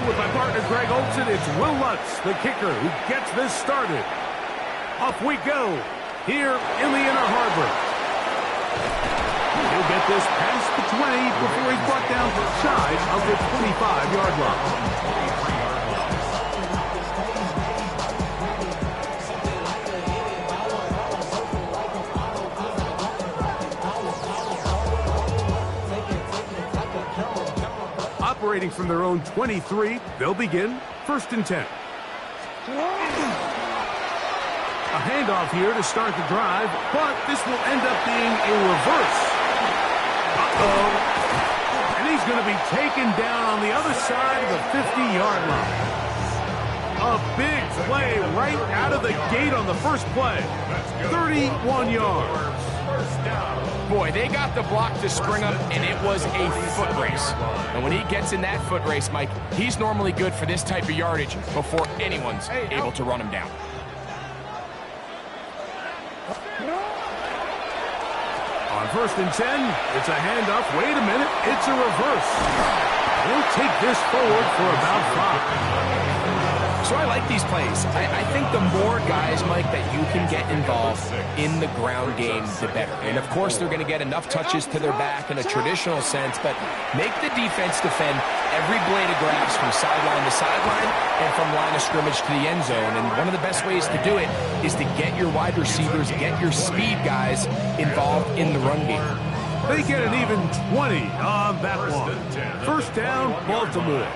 with my partner Greg Olson. It's Will Lutz, the kicker, who gets this started. Off we go here in the Inner Harbor. He'll get this past the 20 before he's brought down side of the 25-yard line. Operating from their own 23, they'll begin 1st and 10. A handoff here to start the drive, but this will end up being a reverse. Uh-oh. And he's going to be taken down on the other side of the 50-yard line. A big play right out of the gate on the first play. 31 yards. Boy, they got the block to spring him, and it was a foot race. And when he gets in that foot race, Mike, he's normally good for this type of yardage before anyone's able to run him down. On 1st and 10, it's a handoff. Wait a minute, it's a reverse. He'll take this forward for about 5. So I like these plays. I think the more guys, Mike, that you can get involved in the ground game, the better. And, of course, they're going to get enough touches to their back in a traditional sense, but make the defense defend every blade of grass from sideline to sideline and from line of scrimmage to the end zone. And one of the best ways to do it is to get your wide receivers, get your speed guys involved in the run game. They get an even 20 on that one. 1st down, Baltimore.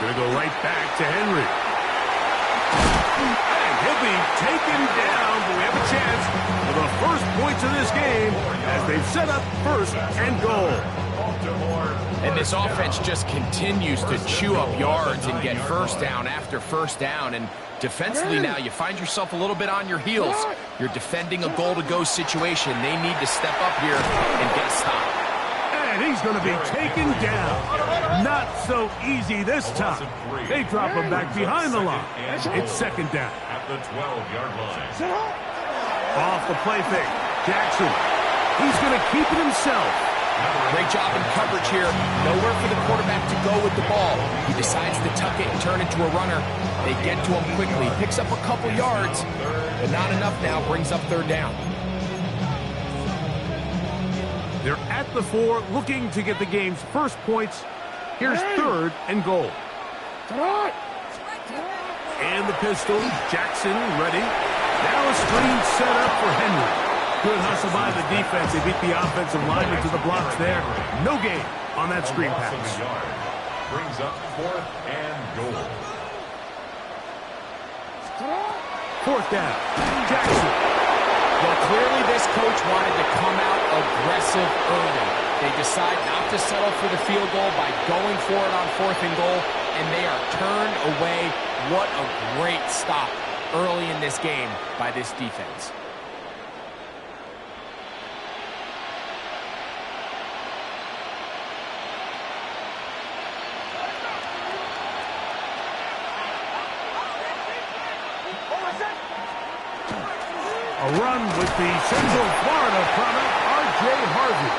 Going to go right back to Henry. And he'll be taken down, but we have a chance for the first points of this game as they've set up 1st and goal. And this offense just continues to chew up yards and get 1st down after 1st down. And defensively now, you find yourself a little bit on your heels. You're defending a goal-to-go situation. They need to step up here and get a stop. And he's going to be taken down. Not so easy this time. They drop him back behind the line. It's 2nd down. At the 12-yard line. Off the play fake. Jackson. He's going to keep it himself. Great job in coverage here. Nowhere for the quarterback to go with the ball. He decides to tuck it and turn into a runner. They get to him quickly. Picks up a couple yards, but not enough now. Brings up 3rd down. They're at the 4, looking to get the game's first points. Here's 3rd and goal. And the pistol. Jackson ready. Now a screen set up for Henry. Good hustle by the defense. They beat the offensive lineman to the blocks there. No gain on that screen pass. Brings up 4th and goal. 4th down. Jackson. Well, clearly this coach wanted to come out aggressive early. They decide not to settle for the field goal by going for it on 4th and goal, and they are turned away. What a great stop early in this game by this defense. A run with the Central Florida product, R.J. Harvey.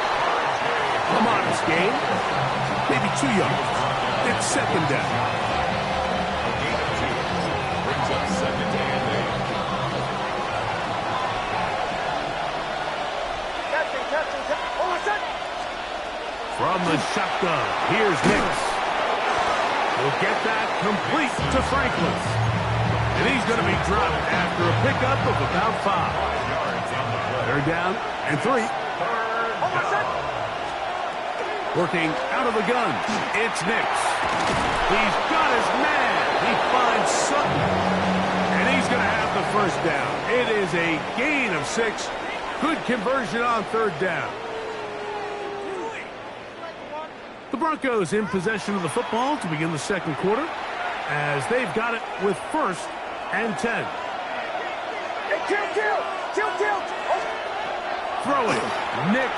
A modest gain, maybe 2 yards. It's 2nd down. A gain of 2. Brings up 2nd and 8. From the shotgun, here's Hicks. We'll get that complete to Franklin. And he's going to be dropped after a pickup of about 5. 3rd down and 3. Working out of the gun, it's Nix. He's got his man. He finds Sutton. And he's going to have the 1st down. It is a gain of 6. Good conversion on 3rd down. The Broncos in possession of the football to begin the 2nd quarter as they've got it with 1st and 10. Throwing. Nix.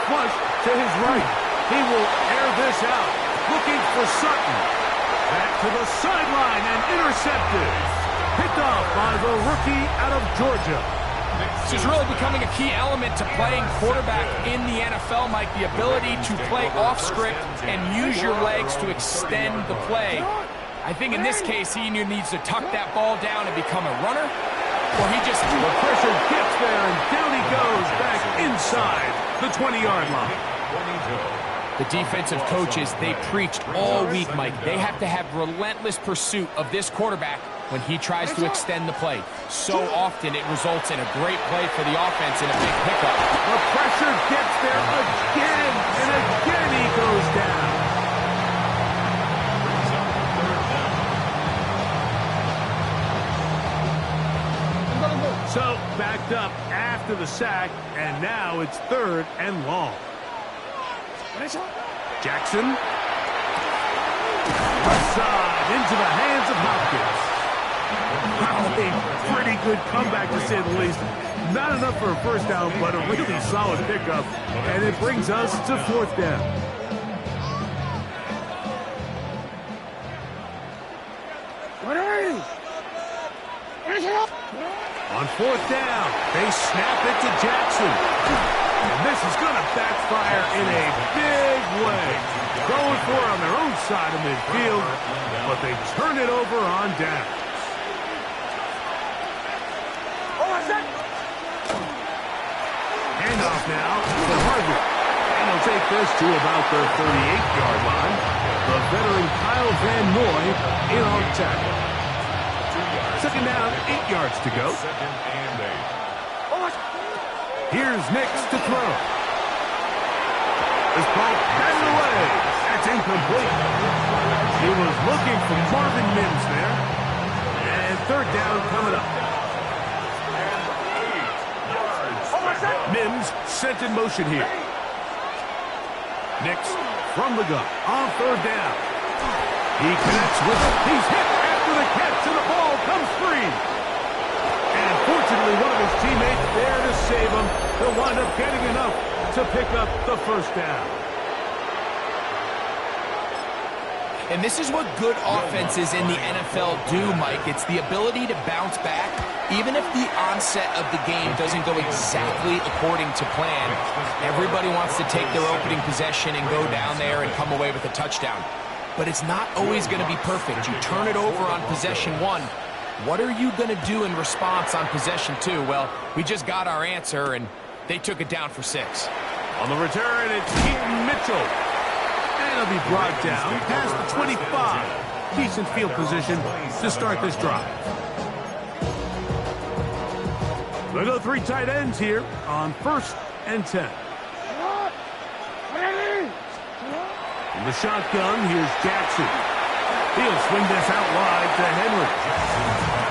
Flush to his right. He will air this out. Looking for Sutton. Back to the sideline and intercepted. Picked off by the rookie out of Georgia. This is really becoming a key element to playing quarterback in the NFL, Mike, the ability to play off script and use your legs to extend the play. I think in this case, he either needs to tuck that ball down and become a runner, or he just... The pressure gets there, and down he goes back inside the 20-yard line. The defensive coaches, they preached all week, Mike. They have to have relentless pursuit of this quarterback when he tries to extend the play. So often it results in a great play for the offense and a big pickup. The pressure gets there again, and again he goes down. So, backed up after the sack, and now it's 3rd and long. Jackson. Left side into the hands of Hopkins. A pretty good comeback, to say the least. Not enough for a first down, but a really solid pickup. And it brings us to 4th down. On 4th down, they snap it to Jackson. And this is going to backfire in a big way. Going for it on their own side of midfield, but they turn it over on down. Handoff now to Harvey. And they'll take this to about the 38-yard line. The veteran Kyle Van Noy in on tackle. 2nd down, 8 yards to go. Here's Nix to throw. This ball batted away. That's incomplete. He was looking for Marvin Mims there. And 3rd down coming up. Mims sent in motion here. Nix from the gun on 3rd down. He connects with it. He's hit after the catch, and the ball comes free. And fortunately, one of his teammates there to save him. He'll wind up getting enough to pick up the 1st down. And this is what good offenses in the NFL do, Mike. It's the ability to bounce back, even if the onset of the game doesn't go exactly according to plan. Everybody wants to take their opening possession and go down there and come away with a touchdown. But it's not always going to be perfect. You turn it over on possession 1. What are you going to do in response on possession 2? Well, we just got our answer, and they took it down for 6. On the return, it's Keaton Mitchell. And he'll be brought down past the 25. Decent field position to start this drive. We'll go 3 tight ends here on 1st and 10. In the shotgun, here's Jackson. He'll swing this out wide to Henry.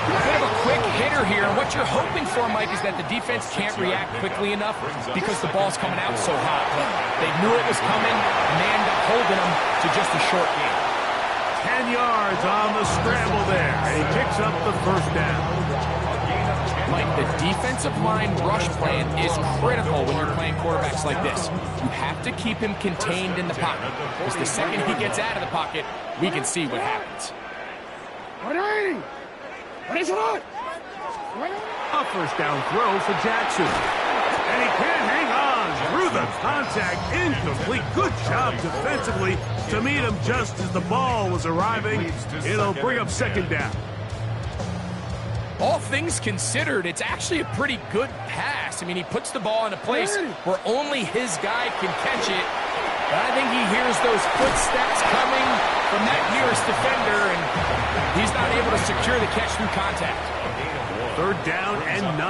Bit of a quick hitter here. What you're hoping for, Mike, is that the defense can't react quickly enough because the ball's coming out so hot. But they knew it was coming, and they ended up holding them to just a short gain. 10 yards on the scramble there. And he picks up the 1st down. Mike, the defensive line rush plan is critical when you're playing quarterbacks like this. You have to keep him contained in the pocket, because the second he gets out of the pocket, we can see what happens. A 1st down throw for Jackson. And he can't hang on through the contact. Incomplete. Good job defensively to meet him just as the ball was arriving. It'll bring up 2nd down. All things considered, it's actually a pretty good pass. I mean, he puts the ball in a place where only his guy can catch it. But I think he hears those footsteps coming from that nearest defender, and he's not able to secure the catch through contact. 3rd down and 9.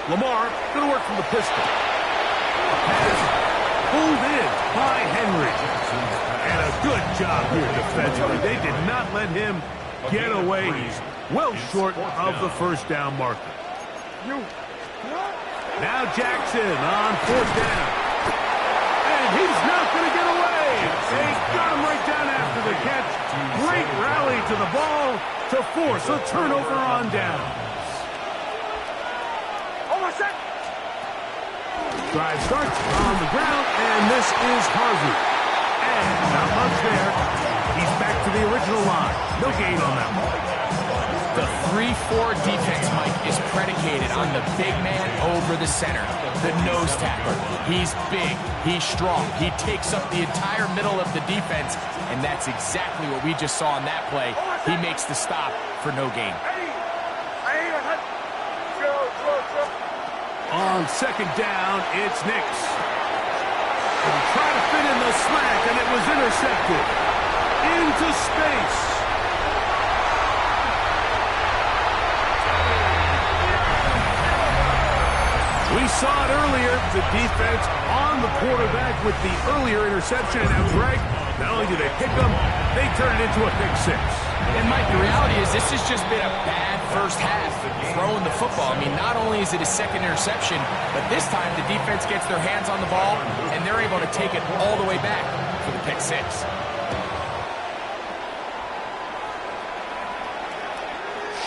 Lamar going to work from the pistol. Pass pulled in by Henry. And a good job here defensively. They did not let him get away. He's well short of the 1st down marker. Now Jackson on 4th down. And he's not going to get away. They got him right down after the catch. Great rally to the ball to force a turnover on down. Drive starts on the ground, and this is Harvey. And not much there. He's back to the original line. No gain on that one. The 3-4 defense, Mike, is predicated on the big man over the center, the nose tackler. He's big, he's strong, he takes up the entire middle of the defense, and that's exactly what we just saw on that play. He makes the stop for no gain. On second down, it's Nix. Trying to fit in the slant, and it was intercepted. Into space. We saw it earlier, the defense on the quarterback with the earlier interception. And now, Greg, not only do they pick them, they turn it into a pick six. And, Mike, the reality is this has just been a bad first half throwing the football. I mean, not only is it a second interception, but this time the defense gets their hands on the ball, and they're able to take it all the way back for the pick six.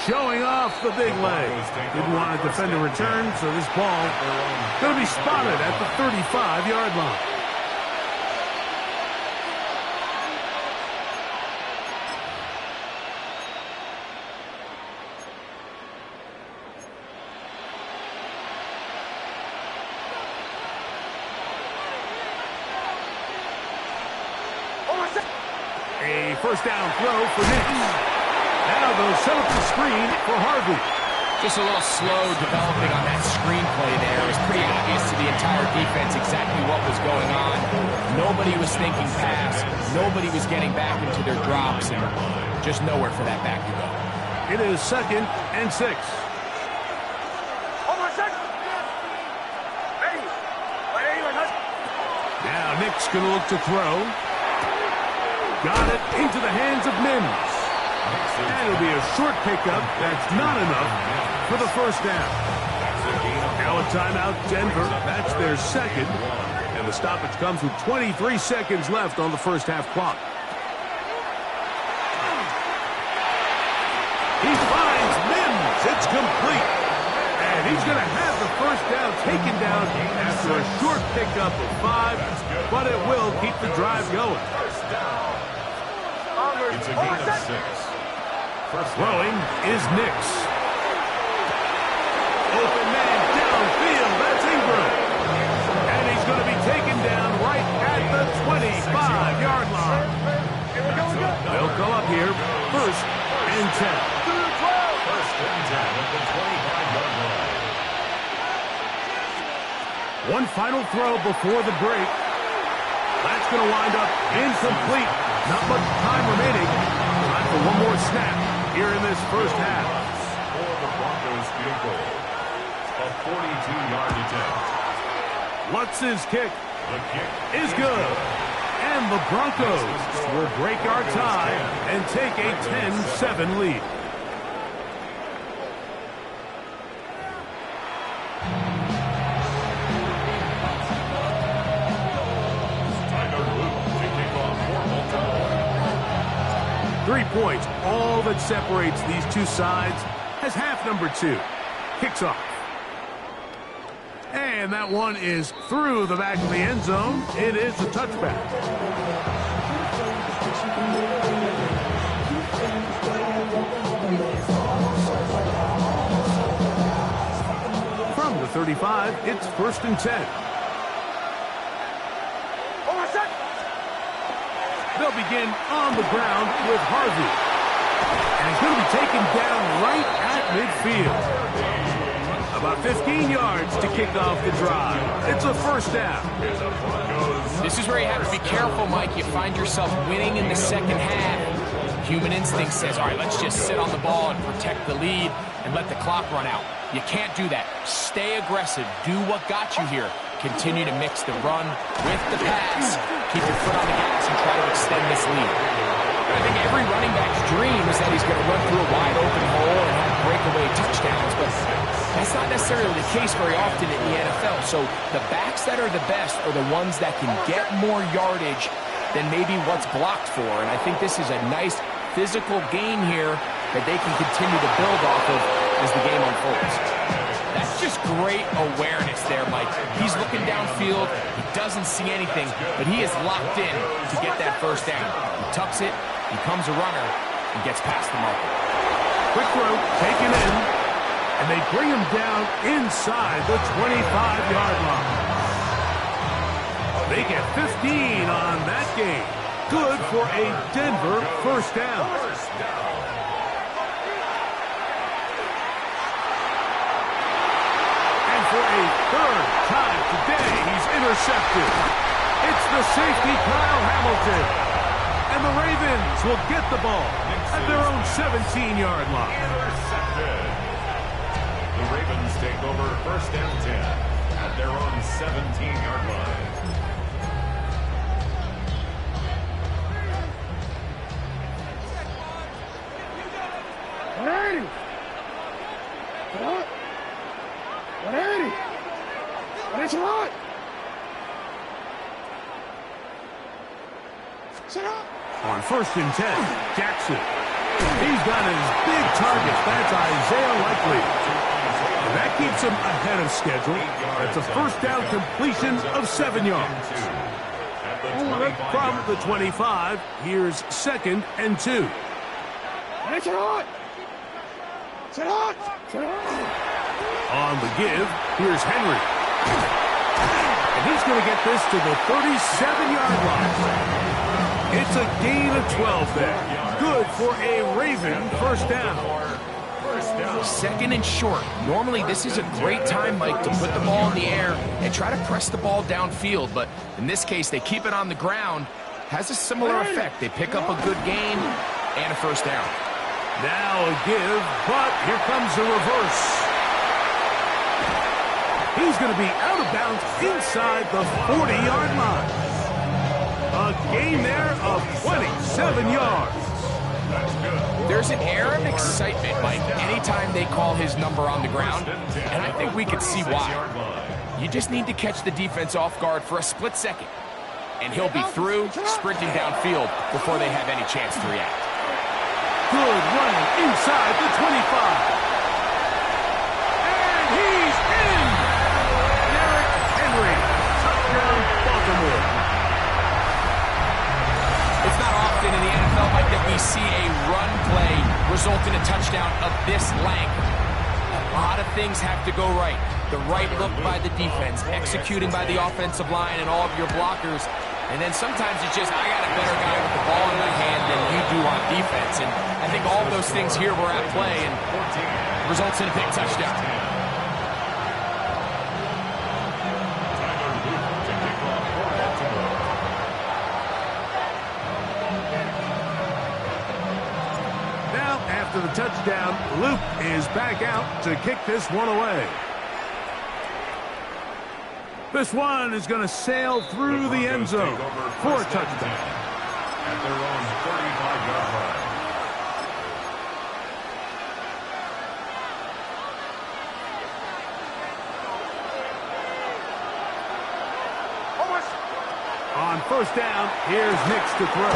Showing off the big leg. Didn't want to defend a return, so this ball going to be spotted at the 35-yard line. A first down throw for Nix. Now they'll set up the screen for Harvey. Just a little slow developing on that screenplay there. It was pretty obvious to the entire defense exactly what was going on. Nobody was thinking pass. Nobody was getting back into their drops, and just nowhere for that back to go. It is 2nd and 6. Now Nix going to look to throw. Got it into the hands of Mims. And it'll be a short pickup. That's not enough for the first down. Now a timeout, Denver. That's their second. And the stoppage comes with 23 seconds left on the first half clock. He finds Mims. It's complete. And he's going to have the first down taken down after a short pickup of 5. But it will keep the drive going. It's a gain of 6. Throwing is Nix. Open man downfield. That's Ingram. And he's going to be taken down right at the 25-yard line. They'll go up here. 1st and 10. First and 10 at the 25-yard line. One final throw before the break. That's going to wind up incomplete. Not much time remaining. Time for one more snap here in this first half. For the Broncos field goal. A 42-yard attempt. Lutz's kick The kick is good. And the Broncos will break our tie and take a 10-7 lead. Tyler Luke to kick off for Baltimore. 3 points, all that separates these two sides, as half number 2 kicks off. And that one is through the back of the end zone. It is a touchback. From the 35, it's 1st and 10. They'll begin on the ground with Harvey. And he's going to be taken down right at midfield. About 15 yards to kick off the drive. It's a first down. This is where you have to be careful, Mike. You find yourself winning in the second half. Human instinct says, all right, let's just sit on the ball and protect the lead and let the clock run out. You can't do that. Stay aggressive. Do what got you here. Continue to mix the run with the pass. Keep your foot on the gas and try to extend this lead. I think every running back's dream is that he's going to run through a wide open hole and have breakaway touchdowns, but that's not necessarily the case very often in the NFL. So the backs that are the best are the ones that can get more yardage than maybe what's blocked for. And I think this is a nice physical gain here that they can continue to build off of as the game unfolds. That's just great awareness there, Mike. He's looking downfield. He doesn't see anything, but he is locked in to get that first down. He tucks it, becomes a runner, and gets past the marker. Quick throw, taken in, and they bring him down inside the 25-yard line. They get 15 on that game. Good for a Denver first down. And for a third time today, he's intercepted. It's the safety, Kyle Hamilton. And the Ravens will get the ball at their own 17-yard line. Intercepted. The Ravens take over first and 10 at their own 17-yard line. Ready? What? Ready? That's right. Set up. On first and 10, Jackson. He's got his big target. That's Isaiah Likely. And that keeps him ahead of schedule. That's a first down completion of 7 yards. From the 25, here's second and 2. That's right. Set up. Set up. On the give, here's Henry. And he's going to get this to the 37-yard line. It's a gain of 12 there. Good for a Raven first down. Second and short. Normally, this is a great time, Mike, to put the ball in the air and try to press the ball downfield. But in this case, they keep it on the ground. Has a similar effect. They pick up a good gain and a first down. Now a give, but here comes the reverse. He's going to be out of bounds inside the 40-yard line. A gain there of 27 yards. There's an air of excitement, Mike, anytime they call his number on the ground, and I think we can see why. You just need to catch the defense off guard for a split second, and he'll be through, sprinting downfield before they have any chance to react. Good running inside the 25. And he's in! Derrick Henry, touchdown Baltimore. It's not often in the NFL, Mike, that we see a run play result in a touchdown of this length. A lot of things have to go right. The right look by the defense, executing by the offensive line and all of your blockers. And then sometimes it's just, I got a better guy with the ball in my hand than you do on defense. And I think all of those things here were at play and results in a big touchdown. Now, after the touchdown, Luke is back out to kick this one away. This one is going to sail through the end zone for a touchdown. At their own 35-yard line. On first down, here's Nix to throw.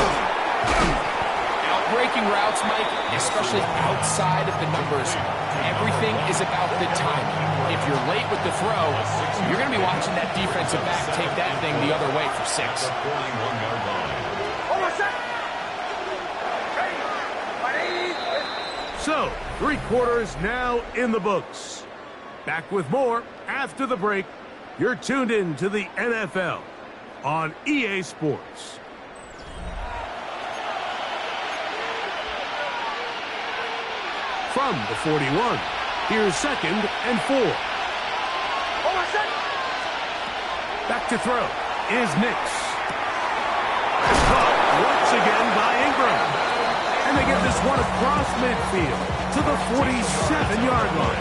Breaking routes, Mike, especially outside of the numbers, everything is about the timing. If you're late with the throw, you're going to be watching that defensive back take that thing the other way for 6. So, 3 quarters now in the books. Back with more after the break. You're tuned in to the NFL on EA Sports. From the 41, here's second and 4. Back to throw is Nix. Caught once again by Ingram. And they get this one across midfield to the 47-yard line.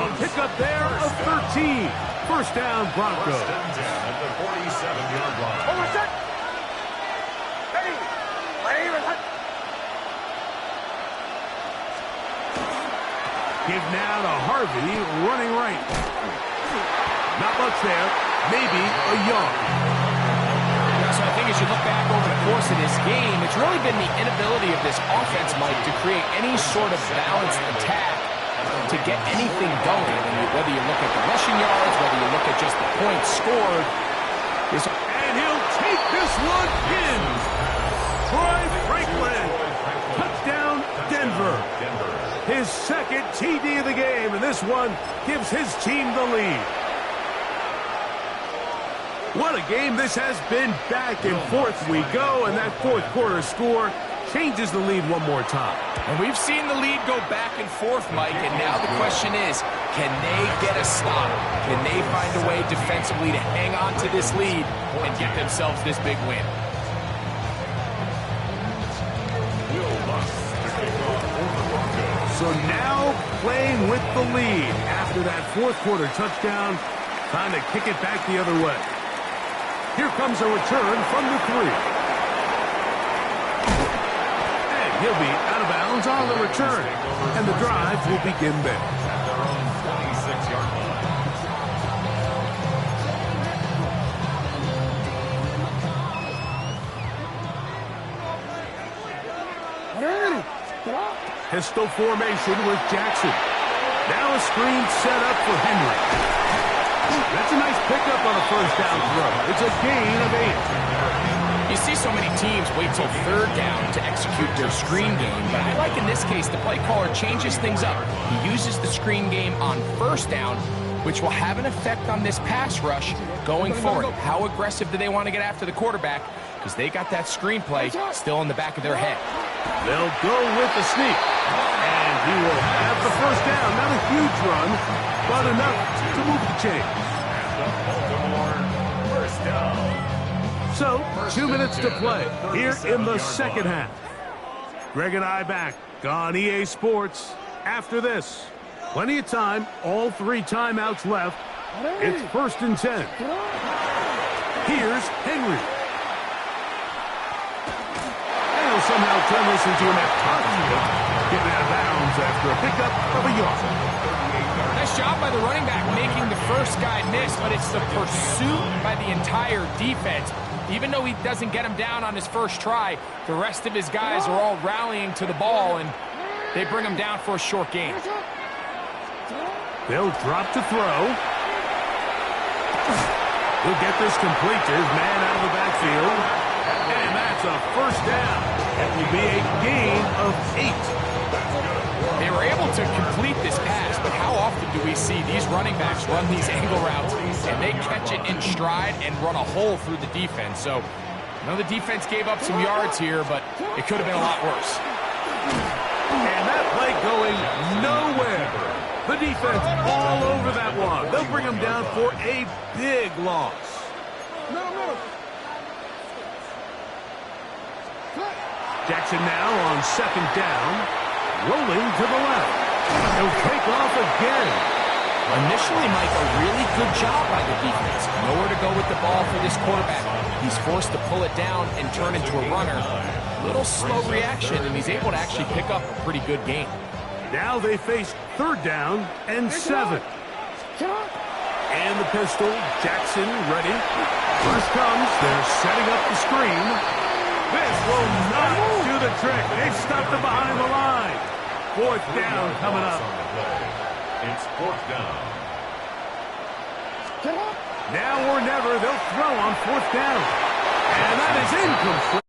A pickup there of 13. First down, Broncos. First and 10 at the 47-yard line. Give now to Harvey, running right. Not much there. Maybe a yard. So I think as you look back over the course of this game, it's really been the inability of this offense, Mike, to create any sort of balanced attack to get anything going. And whether you look at the rushing yards, whether you look at just the points scored. And he'll take this one in. Troy Franklin. Touchdown, Denver. Denver. His second TD of the game, and this one gives his team the lead. What a game this has been. Back and forth we go, and that fourth quarter score changes the lead one more time. And we've seen the lead go back and forth, Mike, and now the question is, can they get a stop? Can they find a way defensively to hang on to this lead and get themselves this big win? So now playing with the lead after that fourth quarter touchdown, time to kick it back the other way. Here comes a return from the 3. And he'll be out of bounds on the return. And the drive will begin there. At their own 26-yard line. Pistol formation with Jackson. Now a screen set up for Henry. That's a nice pickup on a first down throw. It's a gain of 8. You see so many teams wait till third down to execute their screen game, but I like in this case the play caller changes things up. He uses the screen game on first down, which will have an effect on this pass rush going forward. How aggressive do they want to get after the quarterback? Because they got that screen play still in the back of their head. They'll go with the sneak. And he will have the first down. Not a huge run, but enough to move the chain. And the Baltimore first down. So, 2 minutes to play here in the second half. Greg and I back on EA Sports after this. Plenty of time, all 3 timeouts left. It's 1st and 10. Here's Henry. And he'll somehow turn this into an positive, getting out of bounds after a pickup of a yard. Nice job by the running back making the first guy miss, but it's the pursuit by the entire defense. Even though he doesn't get him down on his first try, the rest of his guys are all rallying to the ball, and they bring him down for a short gain. They'll drop to throw. He'll get this complete to his man out of the backfield. And that's a first down. It will be a gain of 8. They were able to complete this pass, but how often do we see these running backs run these angle routes and they catch it in stride and run a hole through the defense? So, I know the defense gave up some yards here, but it could have been a lot worse. And that play going nowhere. The defense all over that one. They'll bring him down for a big loss. Jackson now on 2nd down. Rolling to the left. He'll take off again. Initially, Mike, a really good job by the defense. Nowhere to go with the ball for this quarterback. He's forced to pull it down and turn into a runner. Little slow reaction, and he's able to actually pick up a pretty good game. Now they face 3rd down and 7. And the pistol, Jackson ready. First comes, they're setting up the screen. This will not do the trick. They've stopped him behind the line. 4th down coming up. It's 4th down. Now or never, they'll throw on 4th down. And that is incomplete.